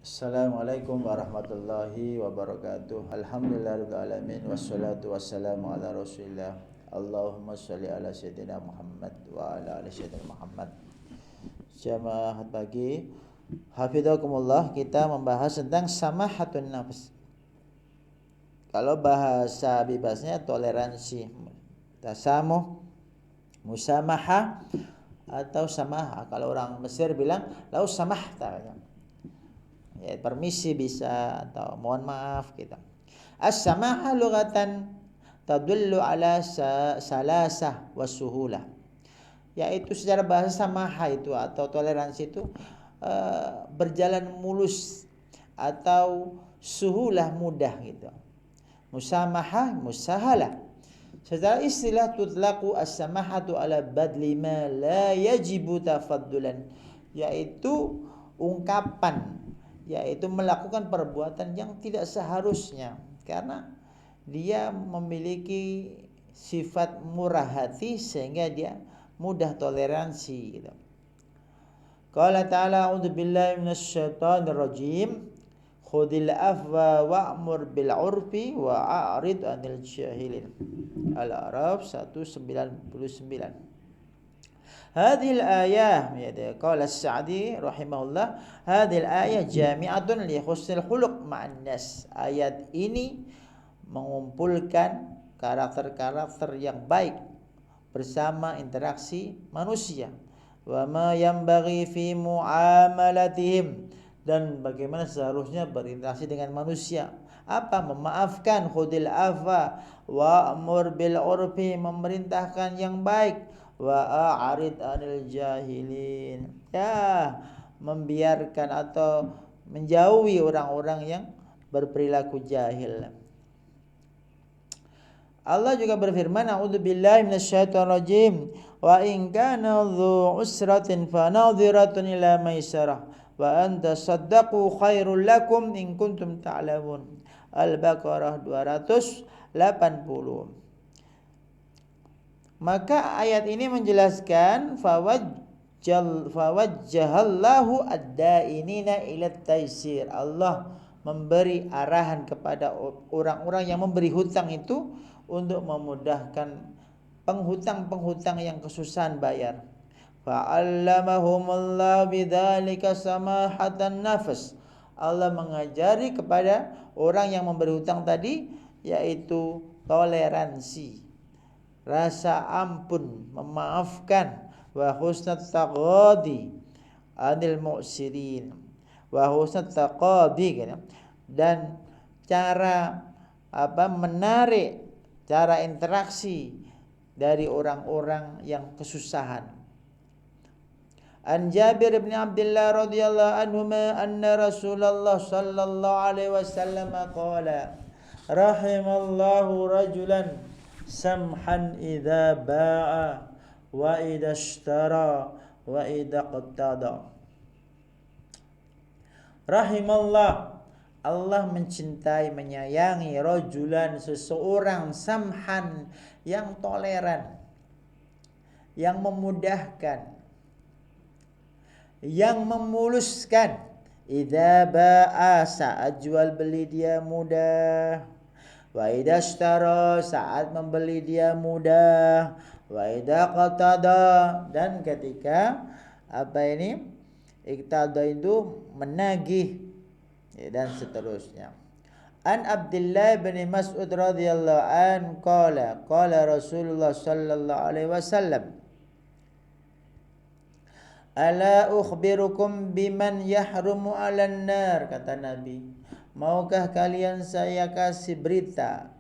Assalamualaikum warahmatullahi wabarakatuh. Alhamdulillahirabbil alamin wassalatu wassalamu ala Rasulillah. Allahumma shalli ala sayyidina Muhammad wa ala ali sayyidina Muhammad. Jamaah pagi, hafizakumullah, kita membahas tentang samahatun nafs. Kalau bahasa bebasnya toleransi, tasamuh, musamaha atau samaha. Kalau orang Mesir bilang lau samahta, ya, permisi bisa atau mohon maaf gitu. As-samaha lughatan tadullu ala salasah wasuhulah. Yaitu secara bahasa samaha itu atau toleransi itu berjalan mulus atau suhulah mudah gitu. Musamaha musahalah. Secara istilah tutlaqu as-samahatu ala badli ma la yajibu tafaddulan, yaitu ungkapan, yaitu melakukan perbuatan yang tidak seharusnya karena dia memiliki sifat murah hati sehingga dia mudah toleransi gitu. Qala ta'ala a'udzubillahi minasyaitonir rajim khudil afwa wa'mur bil 'urfi wa a'rid 'anil jahilin. Al-A'raf 199. Hadhil ayah, qala As-Sa'di rahimahullah, hadhil ayah jami'atun li husnil khuluq ma'an nas. Ayat ini mengumpulkan karakter-karakter yang baik bersama interaksi manusia. Wa ma yanbaghi fi muamalatihim, dan bagaimana seharusnya berinteraksi dengan manusia. Apa? Memaafkan, khudil afa wa amur bil urfi, memerintahkan yang baik, wa a'rid 'anil jahilin, ya, membiarkan atau menjauhi orang-orang yang berperilaku jahil. Allah juga berfirman, a'udzubillahi minasyaitonir rajim, wa in kana dzu usratin fa nadhiratun ila maisarah wa anta saddaqu khairul lakum in kuntum ta'lamun. Al-Baqarah 280. Maka ayat ini menjelaskan fawajjahallahu ad-da'inina ila taysir. Allah memberi arahan kepada orang-orang yang memberi hutang itu untuk memudahkan penghutang-penghutang yang kesusahan bayar. Fa'allamahumullahu bidzalika samahatan nafs. Allah mengajari kepada orang yang memberi hutang tadi yaitu toleransi, rasa ampun, memaafkan, wa husnat taqadi anil mu'sirin, wa husnat taqadi, dan cara menarik, cara interaksi dari orang-orang yang kesusahan. An Jabir bin Abdullah radhiyallahu anhuma anna Rasulullah sallallahu alaihi wasallam qala rahimallahu rajulan samhan idza ba'a wa idza ishtara wa idza qattada. Rahimallah, Allah mencintai, menyayangi, rajulan, seseorang, samhan, yang toleran, yang memudahkan, yang memuluskan. Idza ba'a, saat jual beli dia mudah. Wa idza ishtara, saat membeli dia mudah. Wa idza qatada, dan ketika iqtada itu menagih, dan seterusnya. An Abdullah bin Mas'ud radhiyallahu an qala Rasulullah sallallahu alaihi wasallam, ala ukhbirukum biman yahrumu 'alan nar, kata Nabi, maukah kalian saya kasih berita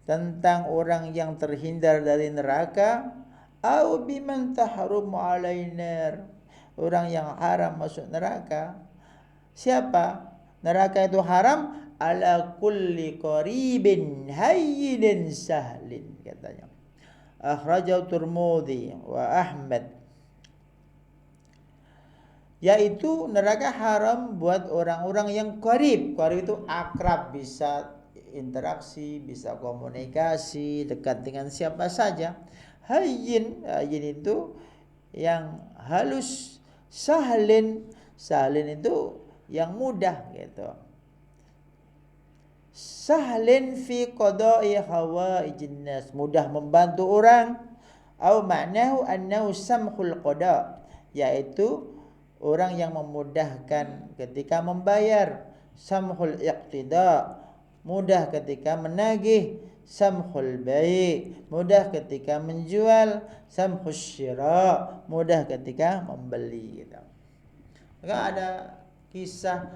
tentang orang yang terhindar dari neraka? Au biman tahrumu 'alain nar, orang yang haram masuk neraka. Siapa? Neraka itu haram ala kulli qaribin hayyinin sahlin, katanya. Akhrajahu Tirmidzi wa Ahmad. Yaitu neraka haram buat orang-orang yang qarib. Qarib itu akrab, bisa interaksi, bisa komunikasi, dekat dengan siapa saja. Hayyin itu yang halus. Sahlin itu yang mudah gitu. Sahlin fi qada'i hawaijin nas, mudah membantu orang. Au ma'nahu annahu samhul qada, yaitu orang yang memudahkan ketika membayar. Samhul iqtida, mudah ketika menagih. Samhul bai', mudah ketika menjual. Samhus syira, mudah ketika membeli gitu. Maka ada kisah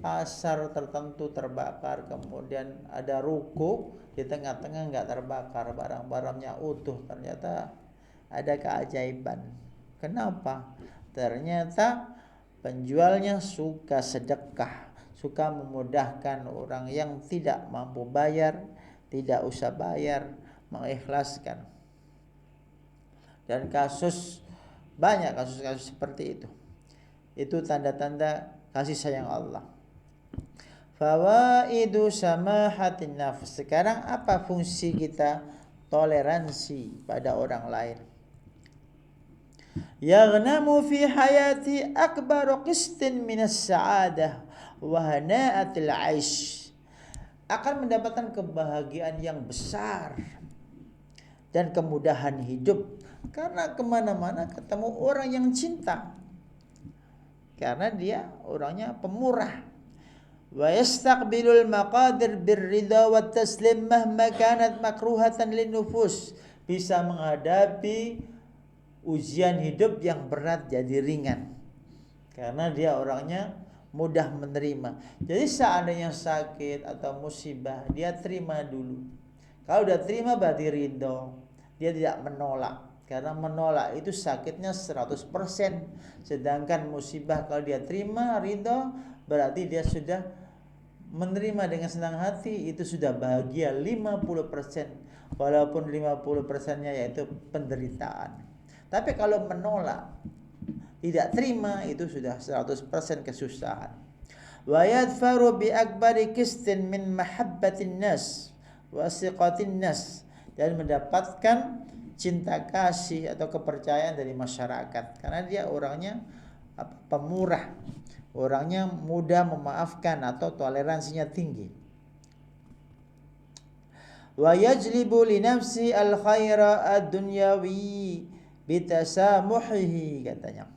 pasar tertentu terbakar, kemudian ada ruko di tengah-tengah nggak terbakar, barang-barangnya utuh. Ternyata ada keajaiban. Kenapa? Ternyata penjualnya suka sedekah, suka memudahkan orang yang tidak mampu bayar, tidak usah bayar, mengikhlaskan. Dan banyak kasus-kasus seperti itu. Itu tanda-tanda kasih sayang Allah. Fawaidu samahatin nafs. Sekarang apa fungsi kita toleransi pada orang lain? Yaghnamu fi hayati akbar qistin minas sa'adah wa hana'atil 'aish. Akan mendapatkan kebahagiaan yang besar dan kemudahan hidup, karena kemana-mana ketemu orang yang cinta, karena dia orangnya pemurah. Wa yastaqbilul maqadir birridha wat taslim mahma kanat makruhatan linnufus, bisa menghadapi ujian hidup yang berat jadi ringan, karena dia orangnya mudah menerima. Jadi seandainya sakit atau musibah, dia terima dulu. Kalau udah terima berarti ridho, dia tidak menolak. Karena menolak itu sakitnya 100%. Sedangkan musibah kalau dia terima ridho, berarti dia sudah menerima dengan senang hati, itu sudah bahagia 50%. Walaupun 50%-nya yaitu penderitaan. Tapi kalau menolak, tidak terima, itu sudah 100% kesusahan. Wa yadfaru bi akbari qistin min mahabbatin nas wa siqatin nas, dan mendapatkan cinta kasih atau kepercayaan dari masyarakat, karena dia orangnya pemurah, orangnya mudah memaafkan atau toleransinya tinggi. Wa yajlibu li nafsi al khaira ad-dunyawi bitasamuhihi, katanya.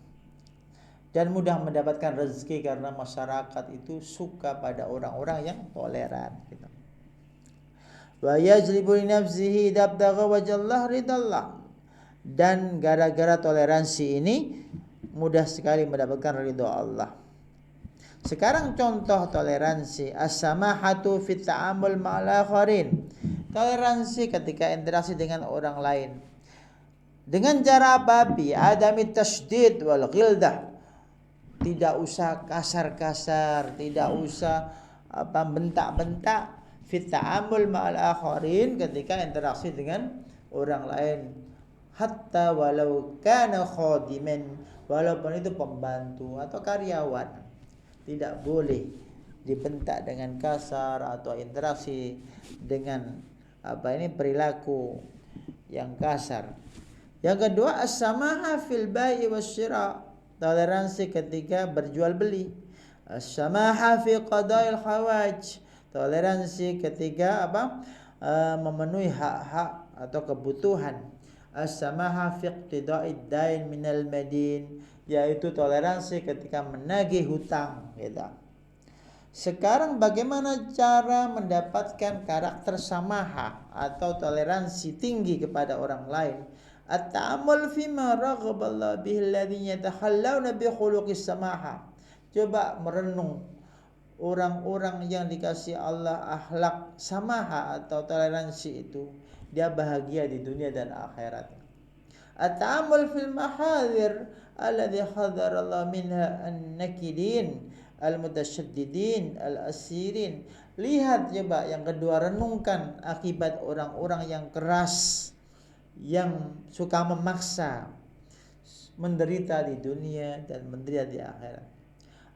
Dan mudah mendapatkan rezeki karena masyarakat itu suka pada orang-orang yang toleran gitu. Wa yajlibu li nafsihi dabdagha wajallah ridallah, dan gara-gara toleransi ini mudah sekali mendapatkan ridho Allah. Sekarang contoh toleransi, as-samahatu fit ta'amul ma'al akharin. Toleransi ketika interaksi dengan orang lain. Dengan cara apa? Bi adami tasydid wal ghildah. Tidak usah kasar-kasar, tidak usah bentak-bentak. Fit ta'amul ma'al akharin, ketika interaksi dengan orang lain. Hatta walau kana khadiman, walaupun itu pembantu atau karyawan, tidak boleh dibentak dengan kasar atau interaksi dengan perilaku yang kasar. Yang kedua, as-samaha fil bai'i wasyira, toleransi ketika berjual beli. As-samaha fi qada'il hawaj, toleransi ketika memenuhi hak-hak atau kebutuhan. As-samaha fi iqtida'id dain minal madin, yaitu toleransi ketika menagih hutang gitu. Sekarang bagaimana cara mendapatkan karakter samaha atau toleransi tinggi kepada orang lain? At-ta'ammul fima raghaballahu bihi alladhina yatakhallawna bi khuluqis samaha. Coba merenung orang-orang yang dikasih Allah akhlak samaha atau toleransi itu, dia bahagia di dunia dan akhirat. At-ta'ammul fil mahadir alladhi hadarallahu minha an-nakidin al-mutasyaddidin al-asirin. Lihat coba yang kedua, renungkan akibat orang-orang yang keras, yang suka memaksa, menderita di dunia dan menderita di akhirat.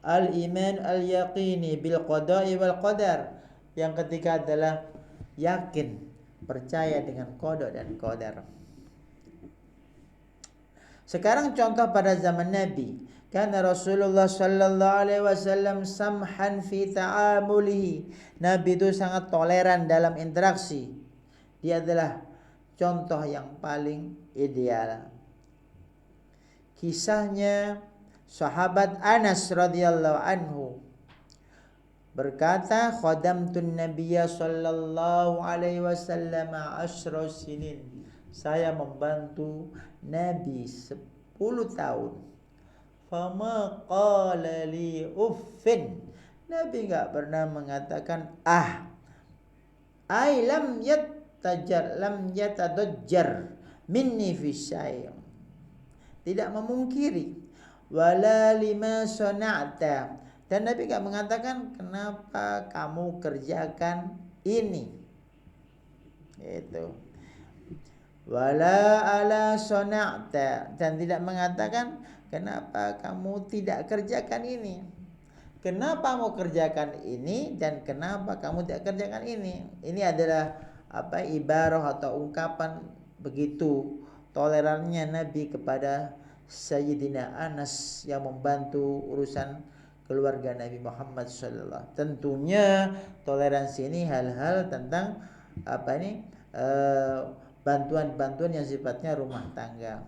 Al-iman al-yaqini bil qada'i wal qadar, yang ketiga adalah yakin, percaya dengan qada dan qadar. Sekarang contoh pada zaman Nabi. Karena Rasulullah sallallahu alaihi wasallam samhan fi ta'amulihi. Nabi itu sangat toleran dalam interaksi. Dia adalah contoh yang paling ideal. Kisahnya sahabat Anas radhiyallahu anhu berkata, khadamtun nabiyya sallallahu alaihi wasallam 10 sinin. Saya membantu Nabi 10 tahun. Fama qala li uffin. Nabi enggak pernah mengatakan ai lam yatadajjar minni fi syai'. Tidak memungkiri wala lima sana'ta. Dan Nabi enggak mengatakan kenapa kamu kerjakan ini. Itu. Wala ala sana'ta, dan tidak mengatakan kenapa kamu tidak kerjakan ini. Kenapa mau kerjakan ini dan kenapa kamu tidak kerjakan ini? Ini adalah ibarah atau ungkapan begitu tolerannya Nabi kepada Sayyidina Anas yang membantu urusan keluarga Nabi Muhammad sallallahu. Tentunya toleransi ini hal-hal tentang bantuan-bantuan yang sifatnya rumah tangga.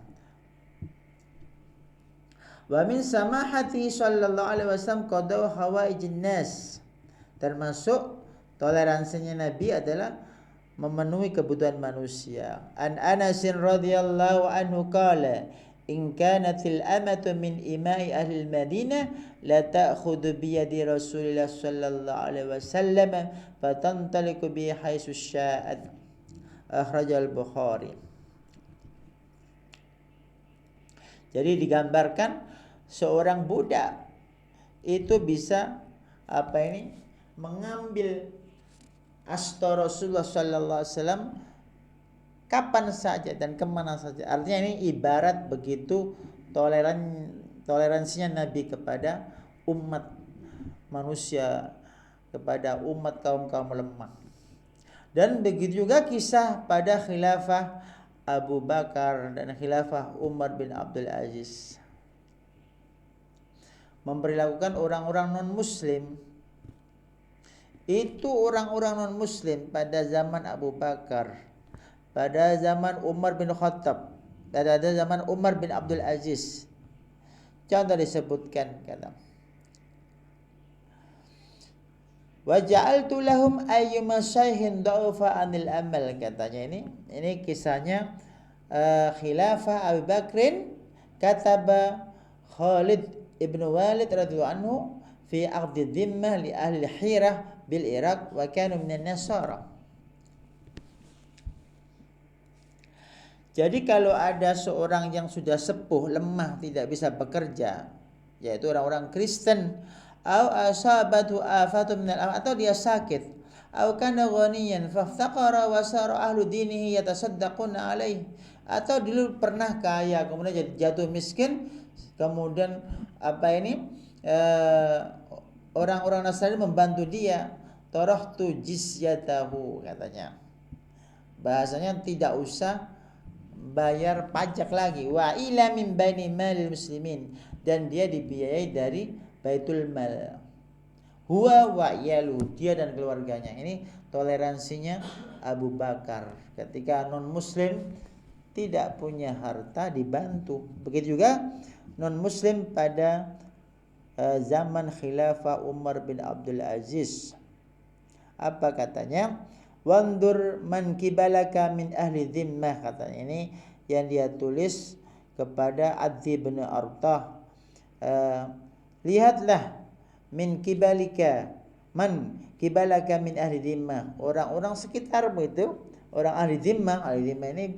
Wa min samahati sallallahu alaihi wasallam qadau hawaijin nas. Termasuk toleransinya Nabi adalah memenuhi kebutuhan manusia. An Anas radhiyallahu anhu qala in kanatil amatu min imai ahli Madinah la ta'khudhu bi yadi Rasulillah sallallahu alaihi wasallam fatantaliqu bi haitsu sya'at. Akhrajal Bukhari. Jadi digambarkan seorang budak itu bisa mengambil asta Rasulullah sallallahu alaihi wasallam kapan saja dan kemana saja. Artinya ini ibarat begitu toleransinya Nabi kepada umat manusia, kepada umat kaum-kaum lemah. Dan begitu juga kisah pada khilafah Abu Bakar dan khilafah Umar bin Abdul Aziz. Memperlakukan orang-orang non-muslim. Itu orang-orang non-muslim pada zaman Abu Bakar, pada zaman Umar bin Khattab, pada zaman Umar bin Abdul Aziz. Contoh disebutkan kata wa ja'altu lahum ayyuma syaihin da'ufa anil amal, katanya ini kisahnya khilafah Abu Bakrin kataba Khalid ibn Walid radhiyallahu anhu fi aqdi dhimmah li ahli Hirah bil Iraq wa kanu minan Nasara. Jadi kalau ada seorang yang sudah sepuh, lemah, tidak bisa bekerja, yaitu orang-orang Kristen, atau dia sakit, atau dulu pernah kaya kemudian jatuh miskin, kemudian orang-orang Nasrani membantu dia, tarahtu jizyatahu, katanya bahasanya tidak usah bayar pajak lagi, wa ila min baini malil muslimin, dan dia dibiayai dari Baitul Mal. Huwa wa yalu, dia dan keluarganya. Ini toleransinya Abu Bakar. Ketika non muslim tidak punya harta dibantu. Begitu juga non muslim pada zaman khilafah Umar bin Abdul Aziz. Apa katanya? Wandur man kibalaka min ahli dhimmah, katanya. Ini yang dia tulis kepada Adzi bin Artah. Lihatlah min kibalika, man kibalaka min ahli dhimmah, orang-orang sekitarmu itu orang ahli dhimmah. Ahli dhimmah ini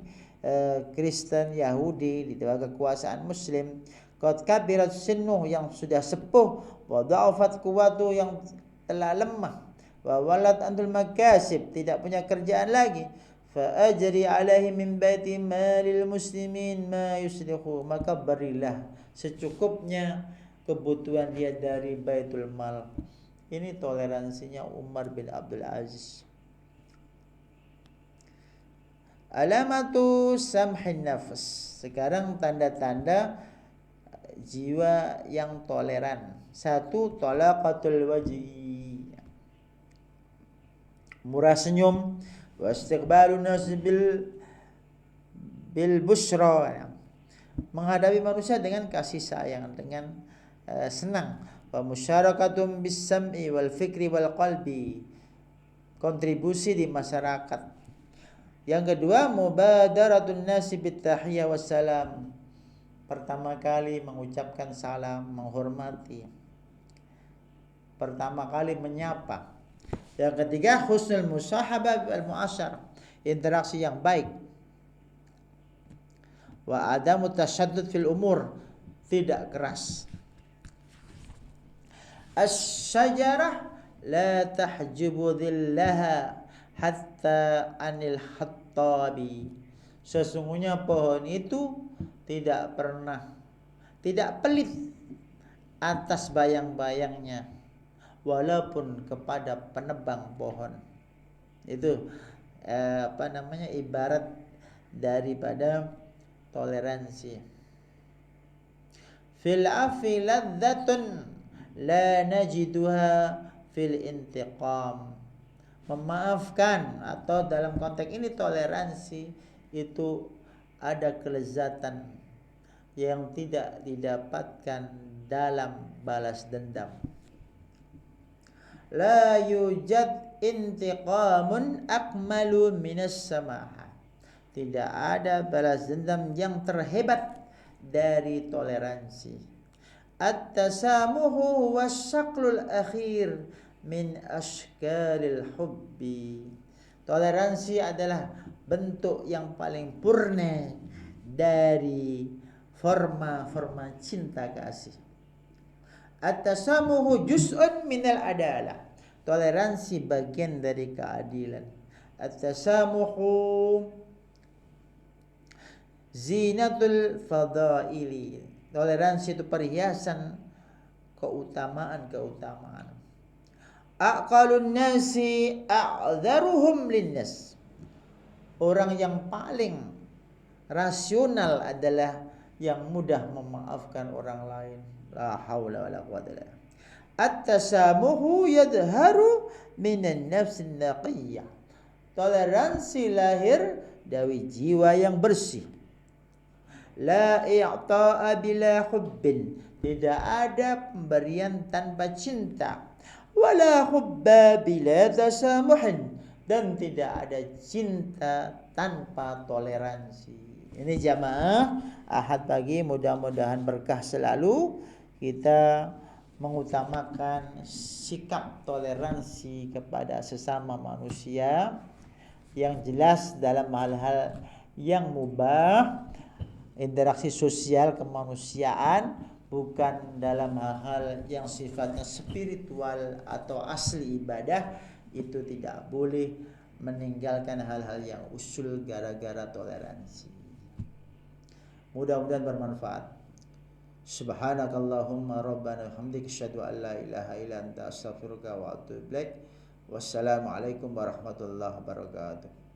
Kristen, Yahudi di bawah kekuasaan Muslim. Qad kabirat sinnuh, yang sudah sepuh, wa dha'afat quwwatu, yang telah lemah, wa walad antul makasib, tidak punya kerjaan lagi. Fa ajri alaihi min baiti malil muslimin ma yuslihu, maka berilah secukupnya kebutuhan dia dari Baitul Mal. Ini toleransinya Umar bin Abdul Aziz. Alamatu samhin nafs. Sekarang tanda-tanda jiwa yang toleran. 1, talaqatul wajhi, murah senyum, wa istiqbalun nas bil busyra, menghadapi manusia dengan kasih sayang, dengan senang. Wa musyarakatum bis sam'i wal fikri wal qalbi, kontribusi di masyarakat. Yang kedua, mubadaratun nasi bit tahiyya wassalam, pertama kali mengucapkan salam, menghormati, pertama kali menyapa. Yang ketiga, husnul musahabah wal muasyarah, interaksi yang baik. Wa adamu tasyaddud fil umur, tidak keras. Asy-syajarah la tahjibu dhillaha hatta anil hattabi. Sesungguhnya pohon itu tidak pelit atas bayang-bayangnya, walaupun kepada penebang pohon. Itu ibarat daripada toleransi. Fil afi ladzatun la najiduha fil intiqam. Memaafkan, atau dalam konteks ini toleransi, itu ada kelezatan yang tidak didapatkan dalam balas dendam. La yujad intiqamun akmalu minas samaha. Tidak ada balas dendam yang terhebat dari toleransi. At-tasamuhu wasyaklul akhir min ashkalil hubbi. Toleransi adalah bentuk yang paling purna dari forma-forma cinta kasih. At-tasamuhu juz'un minal adalah. Toleransi bagian dari keadilan. At-tasamuhu zinatul fadaili. Toleransi itu perhiasan keutamaan-keutamaan. Aqalun nasi a'dharuhum linnas. Orang yang paling rasional adalah yang mudah memaafkan orang lain. La haula wala quwwata illa billah. At-tasamuhu yadharu minan nafsin naqiyah. Toleransi lahir dari jiwa yang bersih. La i'ta'a bila hubbin. Tidak ada pemberian tanpa cinta. Wala hubba bila tasamuhin. Dan tidak ada cinta tanpa toleransi. Ini jamaah Ahad pagi, mudah-mudahan berkah selalu. Kita mengutamakan sikap toleransi kepada sesama manusia yang jelas dalam hal-hal yang mubah, interaksi sosial kemanusiaan, bukan dalam hal-hal yang sifatnya spiritual atau asli ibadah. Itu tidak boleh meninggalkan hal-hal yang usul gara-gara toleransi. Mudah-mudahan bermanfaat. Subhanakallahumma rabbana hamdika asyhadu an la ilaha illa anta astaghfiruka wa atubu ilaik. Wassalamualaikum warahmatullahi wabarakatuh.